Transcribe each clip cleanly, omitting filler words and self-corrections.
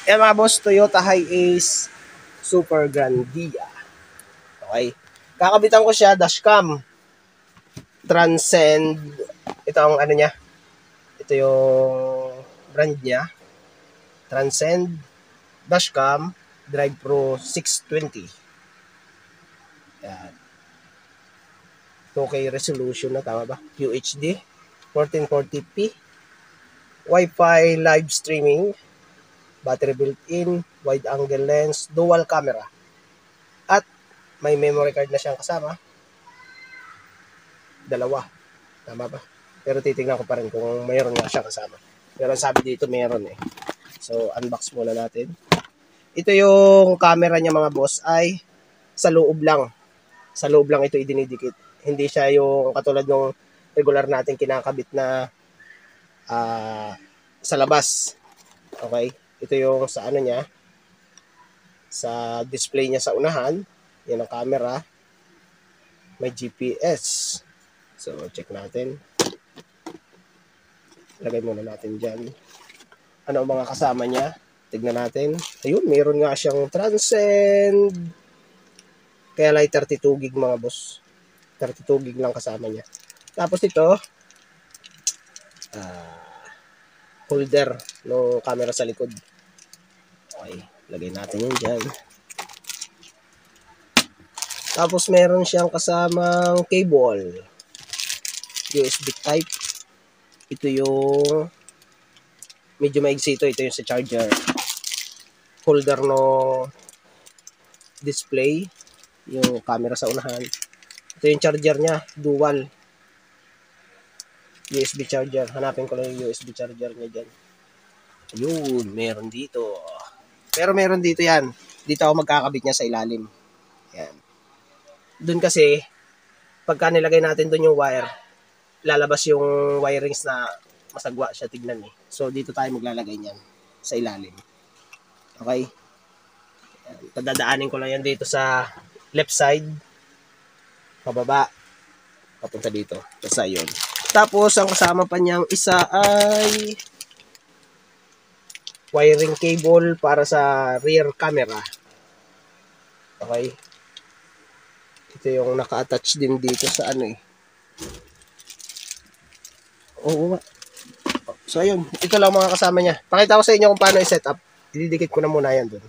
Yan mga boss, Toyota Hiace Super Grandia. Okay. Kakabitan ko siya, dashcam. Transcend. Ito ang ano niya. Ito yung brand niya. Transcend. Dashcam. Drive Pro 620. Yan. 2K resolution na, tama ba? UHD. 1440p. Wi-Fi live streaming. Battery built-in. Wide angle lens. Dual camera. At may memory card na siyang kasama. Dalawa. Tama ba? Pero titingnan ko pa rin kung mayroon nga siyang kasama. Pero sabi dito mayroon eh. So, unbox muna natin. Ito yung camera niya mga boss ay sa loob lang. Sa loob lang ito idinidikit. Hindi siya yung katulad ng regular natin kinakabit na sa labas. Okay? Ito yung sa ano niya. Sa display niya sa unahan. Yan ang camera. May GPS. So, check natin. Lagay muna natin dyan. Ano ang mga kasama niya? Tignan natin. Ayun, meron nga siyang Transcend. Kaya lang 32 gig mga boss. 32 gig lang kasama niya. Tapos ito, holder ng camera sa likod. Okay, lagay natin yun dyan. Tapos meron siyang kasamang cable. USB type. Ito yung medyo maigsi ito. Ito yung sa charger. Holder no display. Yung camera sa unahan. Ito yung charger niya. Dual. USB charger. Hanapin ko lang yung USB charger niya dyan. Ayun. Meron dito. Pero meron dito yan. Dito ako magkakabit niya sa ilalim. Yan. Doon kasi, pagka nilagay natin doon yung wire, lalabas yung wirings na masagwa siya tignan eh. So, dito tayo maglalagay niyan sa ilalim. Okay? Padadaanin ko lang yan dito sa left side. Pababa. Papunta dito. Basta yun. Tapos, ang kasama pa niyang isa ay wiring cable para sa rear camera. Okay? Ito yung naka-attach din dito sa ano eh. Oo. So, ayun. Ito lang mga kasama niya. Pakita ko sa inyo kung paano i-set up. Ididikit ko na muna yan dun.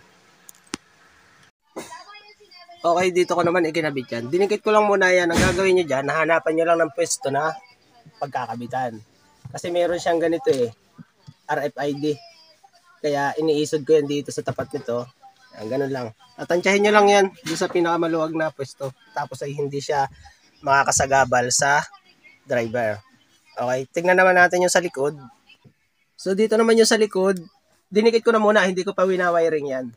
Okay, dito ko naman ikinabit yan. Dinikit ko lang muna yan. Ang gagawin nyo dyan, nahanapan nyo lang ng pwesto na pagkakabitan. Kasi meron siyang ganito eh. RFID. Kaya iniisod ko yan dito sa tapat nito. Yan, ganun lang. Tatansyahin nyo lang yan doon sa pinakamaluwag na pwesto. Tapos ay hindi siya makakasagabal sa driver. Okay, tingnan naman natin yung sa likod. So dito naman yung sa likod. Dinikit ko na muna, hindi ko pa winawiring yan.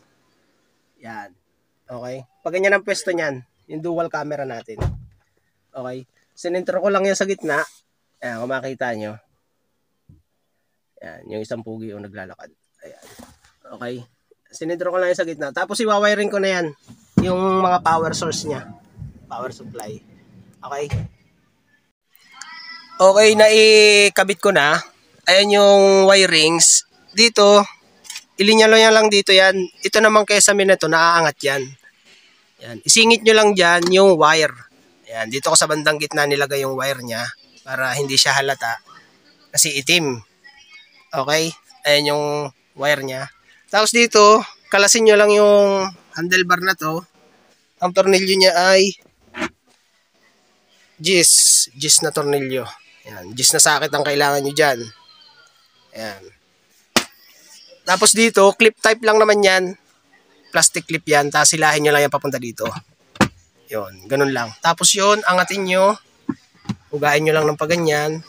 Yan. Okay. Pag ganyan ang pwesto niyan, yung dual camera natin. Okay. Sinintro ko lang yan sa gitna. Ayan, kung makita nyo. Ayan, yung isang pugi yung naglalakad. Ayan. Okay. Sinintro ko lang yan sa gitna. Tapos iwawiring ko na yan. Yung mga power source niya. Power supply. Okay. Okay, naikabit ko na. Ayan yung wirings. Dito, ilinya lang dito yan. Ito naman kesa minato, naaangat yan. Yan. Isingit nyo lang dyan yung wire. Yan. Dito ko sa bandang gitna nilagay yung wire niya para hindi siya halata. Kasi itim. Okay? Ayan yung wire niya. Tapos dito, kalasin nyo lang yung handlebar na to. Ang tornilyo niya ay gis na tornilyo. Yan. Gis na sakit ang kailangan nyo dyan. Yan. Tapos dito, clip type lang naman yan. Plastic clip yan, tapos silahin nyo lang yan papunta dito. Yun, ganun lang. Tapos yun, angatin nyo. Ugain nyo lang ng paganyan.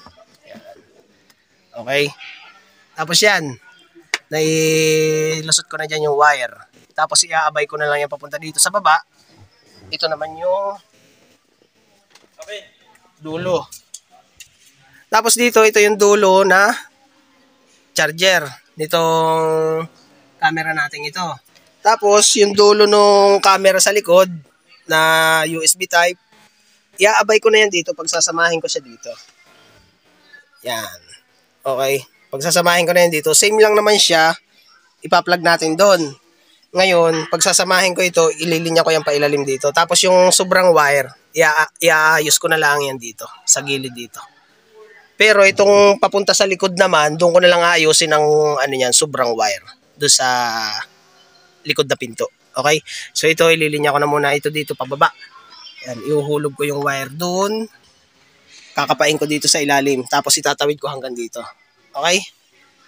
Yan. Okay. Tapos yan, nailusot ko na dyan yung wire. Tapos iaabay ko na lang yan papunta dito sa baba. Ito naman yung dulo. Tapos dito, ito yung dulo na charger. Nitong camera natin ito. Tapos, yung dulo ng camera sa likod na USB type, iaabay ko na yan dito pag sasamahin ko siya dito. Yan. Okay. Pag sasamahin ko na yan dito, same lang naman siya. ipa-plug natin doon. Ngayon, pagsasamahin ko ito, ililinya ko yan pailalim dito. Tapos yung sobrang wire, iaayos ko na lang yan dito, sa gilid dito. Pero itong papunta sa likod naman, doon ko na lang aayusin ang ano yan, sobrang wire. Doon sa likod na pinto. Okay? So ito, ililinya ko na muna ito dito pababa. Yan, ihuhulog ko yung wire doon. Kakapain ko dito sa ilalim. Tapos itatawid ko hanggang dito. Okay?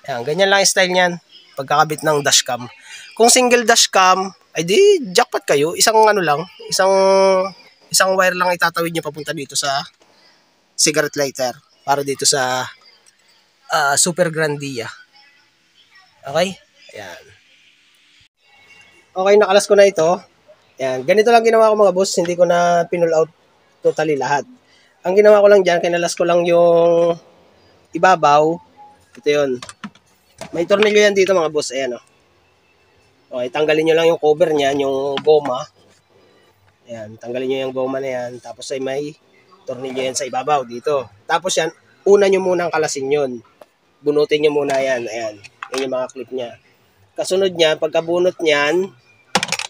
Yan, ganyan lang yung style niyan. Pagkakabit ng dashcam. Kung single dashcam, ay di jackpot kayo. Isang ano lang, isang wire lang itatawid niyo papunta dito sa cigarette lighter. Para dito sa Super Grandia. Okay? Ayan. Okay, nakalas ko na ito. Ayan. Ganito lang ginawa ko mga boss. Hindi ko na pinull out totally lahat. Ang ginawa ko lang dyan, kinalas ko lang yung ibabaw. Ito yun. May tornilyo yan dito mga boss. Ayan o. Okay, tanggalin nyo lang yung cover niyan, yung goma. Ayan, tanggalin nyo yung goma na yan. Tapos ay may tornilyo yan sa ibabaw dito. Tapos yan, una nyo munang kalasin yun. Bunutin nyo muna yan. Ayan, yan yung mga clip niya. Kasunod niya, pagkabunot niyan,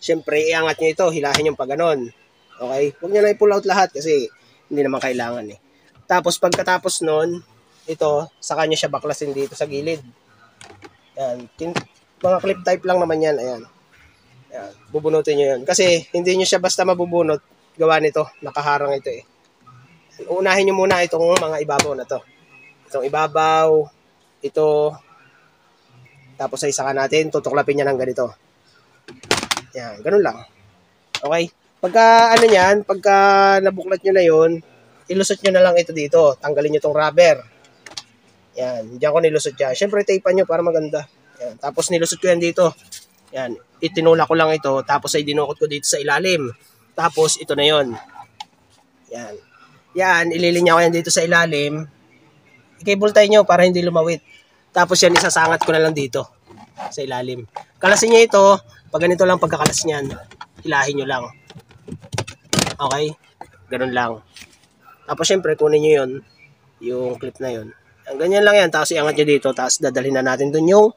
syempre iangat nyo ito, hilahin yung pagganon. Okay? Huwag nyo na i-pull out lahat kasi hindi naman kailangan eh. Tapos pagkatapos nun, ito, saka nyo siya baklasin dito sa gilid. Ayan, mga clip type lang naman yan. Ayan. Ayan, bubunutin nyo yun. Kasi hindi nyo siya basta mabubunot, gawa nito, nakaharang ito eh. Unahin nyo muna itong mga ibabaw na to. Itong ibabaw, ito, tapos ay saka natin, tutuklapin niya ng ganito. Yan, ganun lang. Okay? Pagka ano niyan, pagka nabuklat nyo na yun, ilusot nyo na lang ito dito. Tanggalin nyo itong rubber. Yan, diyan ko nilusot yan. Siyempre, tapean nyo para maganda. Yan, tapos nilusot ko yan dito. Yan, itinula ko lang ito, tapos ay dinukot ko dito sa ilalim. Tapos, ito na yon. Yan. Yan, ililinya ko yan dito sa ilalim. I-cable tie nyo para hindi lumawit. Tapos yan, isasangat ko na lang dito sa ilalim. Kalasin nyo ito. Pag ganito lang pagkakalas nyan, hilahin nyo lang. Okay? Ganun lang. Tapos syempre, kunin nyo yun. Yung clip na yun. Ganyan lang yan. Tapos iangat nyo dito. Tapos dadalhin na natin dun yung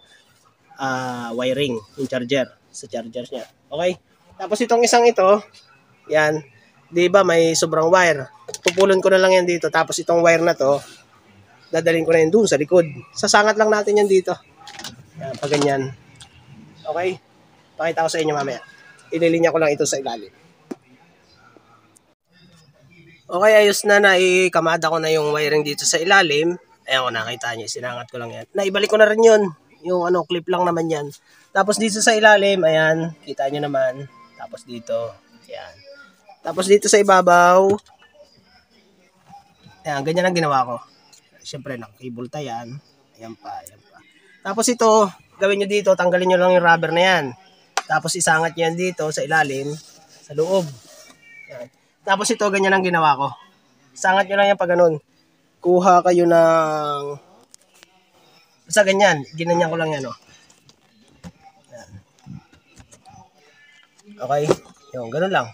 wiring. Yung charger. Sa charger niya. Okay? Tapos itong isang ito, yan. Diba may sobrang wire. Pupulon ko na lang yan dito. Tapos itong wire na to, dadalhin ko na yun doon sa likod. Sasangat lang natin yan dito. Yan, pag ganyan. Okay? Pakita ko sa inyo mamaya. Ililinya ko lang ito sa ilalim. Okay, ayos na. Naikamada ko na yung wiring dito sa ilalim. Ayan ko, nakita nyo. Sinangat ko lang yan. Naibalik ko na rin yun. Yung clip lang naman yan. Tapos dito sa ilalim, ayan. Kita nyo naman. Tapos dito. Ayan. Tapos dito sa ibabaw. Ayan, ganyan ang ginawa ko. Siyempre, naka-cable tie yan. Ayan pa, ayan pa. Tapos ito, gawin nyo dito, tanggalin nyo lang yung rubber na yan. Tapos isangat nyo yan dito sa ilalim, sa loob. Ayan. Tapos ito, ganyan ang ginawa ko. Isangat nyo lang yan pag ganun. Kuha kayo ng... Basta ganyan, ginanyan ko lang yan, oh. Ayan. Okay? Yung, ganun lang.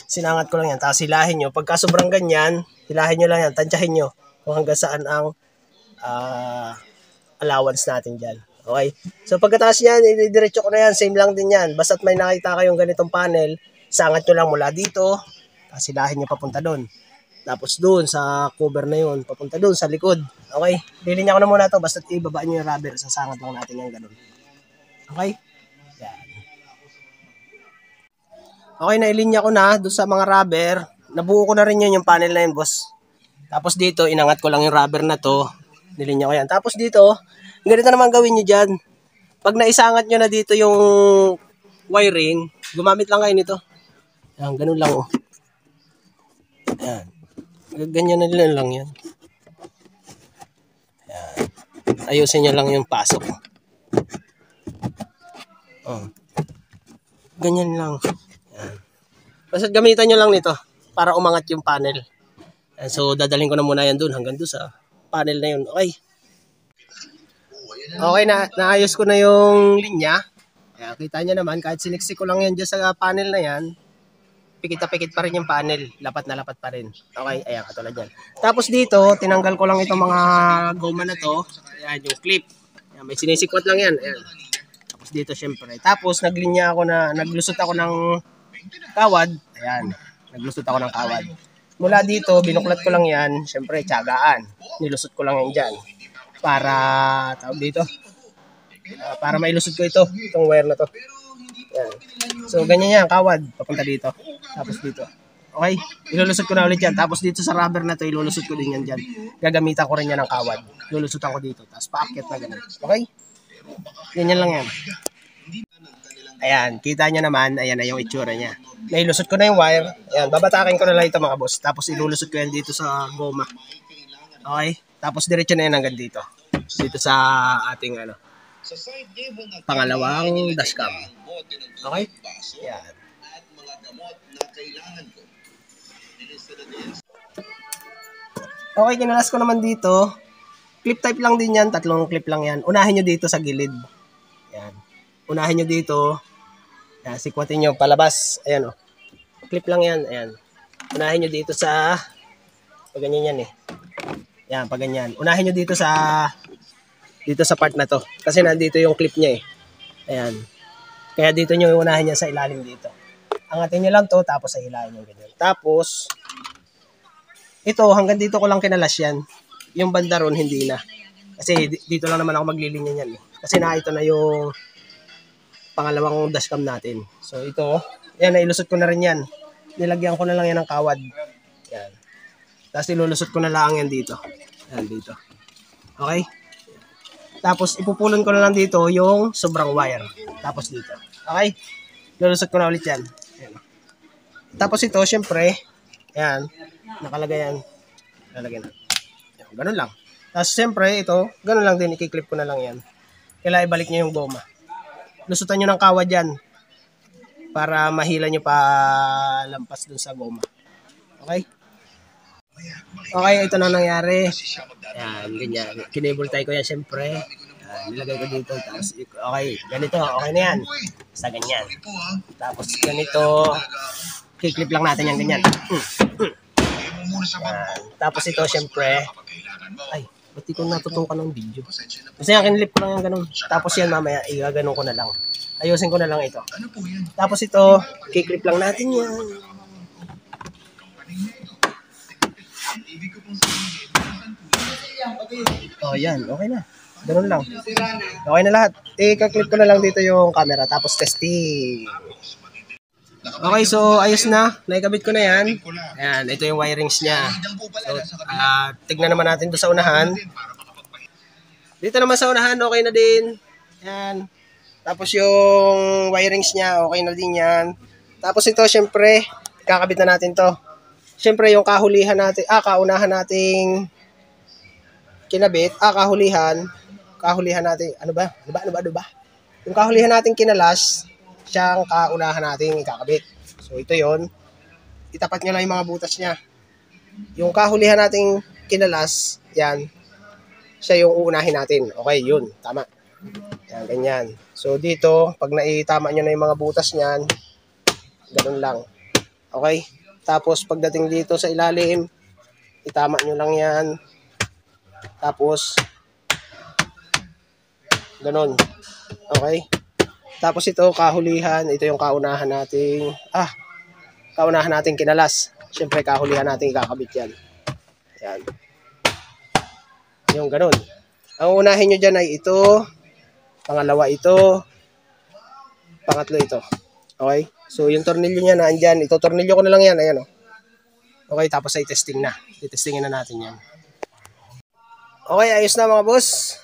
Sinangat ko lang yan, tapos hilahin nyo. Pagka sobrang ganyan, hilahin nyo lang yan, tansyahin nyo kung hanggang saan ang allowance natin dyan. Okay? So pagkatapos yan, diretso ko na yan, same lang din yan. Basta't may nakita kayong ganitong panel, sangat nyo lang mula dito, tapos hilahin nyo papunta doon. Tapos doon sa cover na yun, papunta doon sa likod. Okay? Lilinya ko na muna ito, basta't ibaba nyo yung rubber, sasangat lang natin yung ganun. Okay? Yan. Okay, nailinya ko na doon sa mga rubber. Nabuo ko na rin yun yung panel na yun, boss. Tapos dito, inangat ko lang yung rubber na to. Nilinya ko yan. Tapos dito, ganito naman gawin nyo dyan. Pag naisangat nyo na dito yung wiring, gumamit lang kayo nito. Yan, ganun lang oh. Yan. Ganyan na lang yan. Yan. Ayusin nyo lang yung pasok. Oh. Ganyan lang. Yan. Basta gamitan nyo lang nito para umangat yung panel. And so, dadalhin ko na muna yan dun hanggang doon sa panel na yun. Okay. Okay, naayos ko na yung linya. Kaya kita nyo naman, kahit siniksik ko lang yan dyan sa panel na yan, pikit na pikit pa rin yung panel. Lapat na lapat pa rin. Okay, ayan, katulad yan. Tapos dito, tinanggal ko lang itong mga goma na to. Ayan, yung clip. Ayan, may sinisikwat lang yan. Ayan. dito syempre. Tapos naglusot ako ng kawad. Ayan, naglusot ako ng kawad. Mula dito, binuklat ko lang yan, syempre tiyagaan. Nilusot ko lang yan dyan. Para, tawag dito, para mailusot ko itong wire na to. Ayan. So, ganyan yan, kawad, papunta dito. Tapos dito. Okay, ilulusot ko na ulit yan. Tapos dito sa rubber na to, ilulusot ko din yan dyan. Gagamitan ko rin yan ng kawad. Lulusutan ko dito. Tapos paakyat na ganun. Okay? Ganyan lang yan. Ayan, kita nyo naman, ayan na yung itsura niya. Nailusot ko na yung wire. Ayan, babatakin ko na lang ito mga boss. Tapos ilulusot ko yan dito sa goma. Okay? Tapos diretso na yan hanggang dito. Dito sa ating pangalawang dashcam. Okay? Ayan. Okay, kinalas ko naman dito. Clip type lang din yan. 3 clip lang yan. Unahin nyo dito sa gilid. Ayan. Unahin nyo dito. Ayan, sikwatin nyo palabas. Ayan o. Clip lang yan. Ayan. Unahin nyo dito sa pag ganyan yan eh. Ayan, pag ganyan. Unahin nyo dito sa part na to. Kasi nandito yung clip niya eh. Ayan. Kaya dito nyo unahin yan sa ilalim dito. Angatin nyo lang to, tapos sa ilalim yung ganyan. Tapos, ito, hanggang dito ko lang kinalas yan. Yung banda ron, hindi na. Kasi dito lang naman ako maglilinya yan eh. Kasi ito na yung pangalawang dashcam natin. So ito, yan, nailusot ko na rin yan. Nilagyan ko na lang yan ng kawad. Yan. Tapos ilulusot ko na lang yan dito. Yan, dito. Okay? Tapos ipupulon ko na lang dito yung sobrang wire. Tapos dito. Okay? Lulusot ko na ulit yan. Yan. Tapos ito, syempre, yan, nakalagay yan. Lalagay na. Yan, ganun lang. Tapos syempre, ito, ganun lang din, ikiklip ko na lang yan. Kailangan ibalik nyo yung goma. Lusutan nyo ng kawad yan para mahila nyo pa lampas dun sa goma. Okay? Okay, ito na nangyari. Yan, ganyan. Kinable tie ko yan syempre. Yan, nilagay ko dito. Tapos, okay, ganito. Okay na yan. Basta ganyan. Tapos ganito. Kiklip lang natin yan ganyan. Tapos ito syempre. Ay, ba't di ko natutukan ng video? Kasi yung kinlip ko lang yung ganun. Tapos yan mamaya, igaganon ko na lang. Ayusin ko na lang ito. Tapos ito, kiklip lang natin yan. Oh, yan. Okay na. Ganun lang. Okay na lahat. Ika-clip ko na lang dito yung camera. Tapos testing. Okay, so ayos na. Naikabit ko na yan. Ayan, ito yung wirings niya. So, tignan naman natin doon sa unahan. Dito naman sa unahan, okay na din. Ayan. Tapos yung wirings niya, okay na din yan. Tapos ito, syempre, kakabit na natin to. Syempre, yung kahulihan natin, kaunahan nating kinabit, kahulihan natin, ano ba? Yung kahulihan natin kinalas, siyang kaunahan natin ikakabit. So, ito yon. Itapat nyo lang yung mga butas niya. Yung kahulihan nating kinalas, yan, siya yung uunahin natin. Okay, yun. Tama. Yan, ganyan. So, dito, pag naitama nyo na yung mga butas niyan, ganun lang. Okay? Tapos, pagdating dito sa ilalim, itama nyo lang yan. Tapos, ganun. Okay? Tapos ito, kahulihan. Ito yung kaunahan nating, kinalas. Siyempre, kahulihan nating ikakabit yan. Yan. Yung ganun. Ang unahin nyo dyan ay ito. Pangalawa ito. Pangatlo ito. Okay? So, yung tornilyo niya na andyan. Ito, tornilyo ko na lang yan. Ayan, oh. Okay, tapos ay testing na. Titestingin na natin yan. Okay, ayos na mga boss.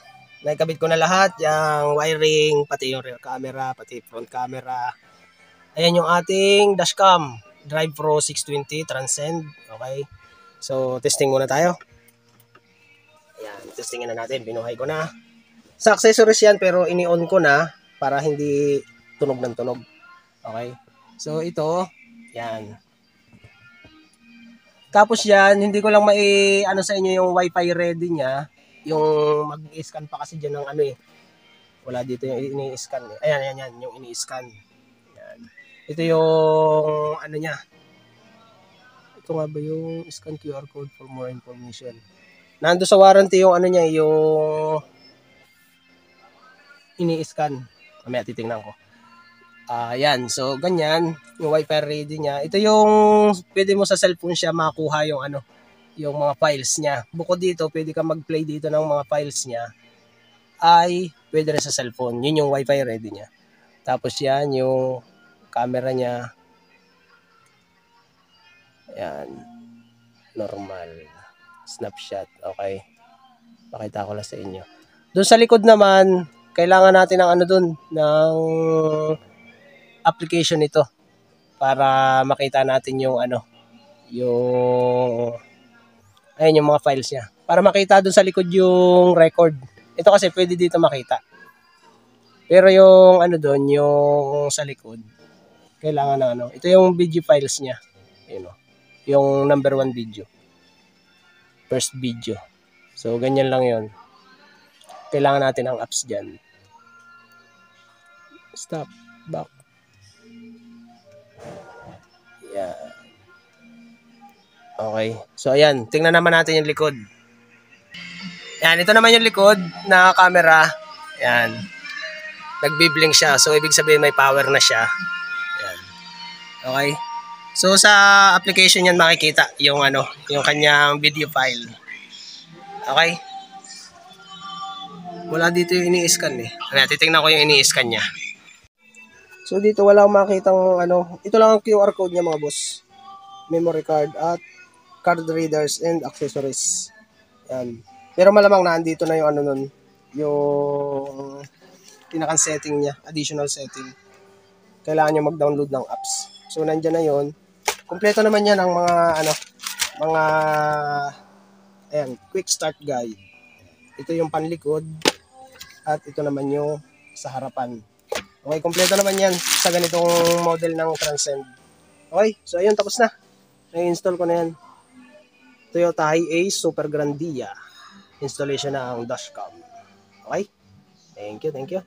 Naikabit ko na lahat. Yung wiring, pati yung rear camera, pati front camera. Ayan yung ating dashcam. Drive Pro 620 Transcend. Okay. So, testing muna tayo. Ayan, testingin na natin. Binuhay ko na. Sa accessories yan, pero ini-on ko na para hindi tunog ng tunog. Okay. So, ito. Yan. Tapos yan, hindi ko lang sa inyo yung wifi ready niya. Yung mag-i-scan pa kasi dyan ng wala dito yung ini-scan. Ayan, yung ini-scan. Yan. Ito yung niya. Ito nga ba yung scan QR code for more information. Nando sa warranty yung niya, yung ini-scan. Mamaya titingnan ko. Yan. So, ganyan. Yung Wi-Fi ready niya. Ito yung pwede mo sa cellphone siya makuha yung ano, yung mga files niya. Bukod dito, pwede ka mag-play dito ng mga files niya. Ay, pwede rin sa cellphone. Yun yung Wi-Fi ready niya. Tapos yan, yung camera niya. Yan. Normal. Snapshot. Okay. Pakita ko lang sa inyo. Doon sa likod naman, kailangan natin ng ano doon, ng application nito para makita natin yung ano, yung ayun yung mga files niya. Para makita doon sa likod yung record. Ito kasi pwede dito makita. Pero yung ano doon, yung sa likod, kailangan na ano. Ito yung video files niya. Ayun o. Yung number 1 video. First video. So, ganyan lang yon. Kailangan natin ang apps dyan. Stop. Back. Yeah. Okay. So, ayan. Tingnan naman natin yung likod. Yan. Ito naman yung likod na camera. Yan. Nagbiblink siya. So, ibig sabihin may power na siya. Yan. Okay. So, sa application yan makikita yung ano, yung kanyang video file. Okay. Wala dito yung ini-scan eh. Ano, titingnan ko yung ini-scan niya. So dito wala akong makitang ano, ito lang ang QR code niya mga boss. Memory card at card readers and accessories. Yan. Pero malamang nandito na yung ano nun, yung pinakang setting niya, additional setting. Kailangan niyo mag-download ng apps. So nandiyan na yon. Kompleto naman yan ang mga ano, mga ayan, quick start guide. Ito yung panlikod. At ito naman yung sa harapan. Okay, kompleto naman yan sa ganitong model ng Transcend. Okay, so ayun, tapos na. Na-install ko na yan. Toyota Hiace Super Grandia. Installation na ang dashcam. Okay? Thank you, thank you.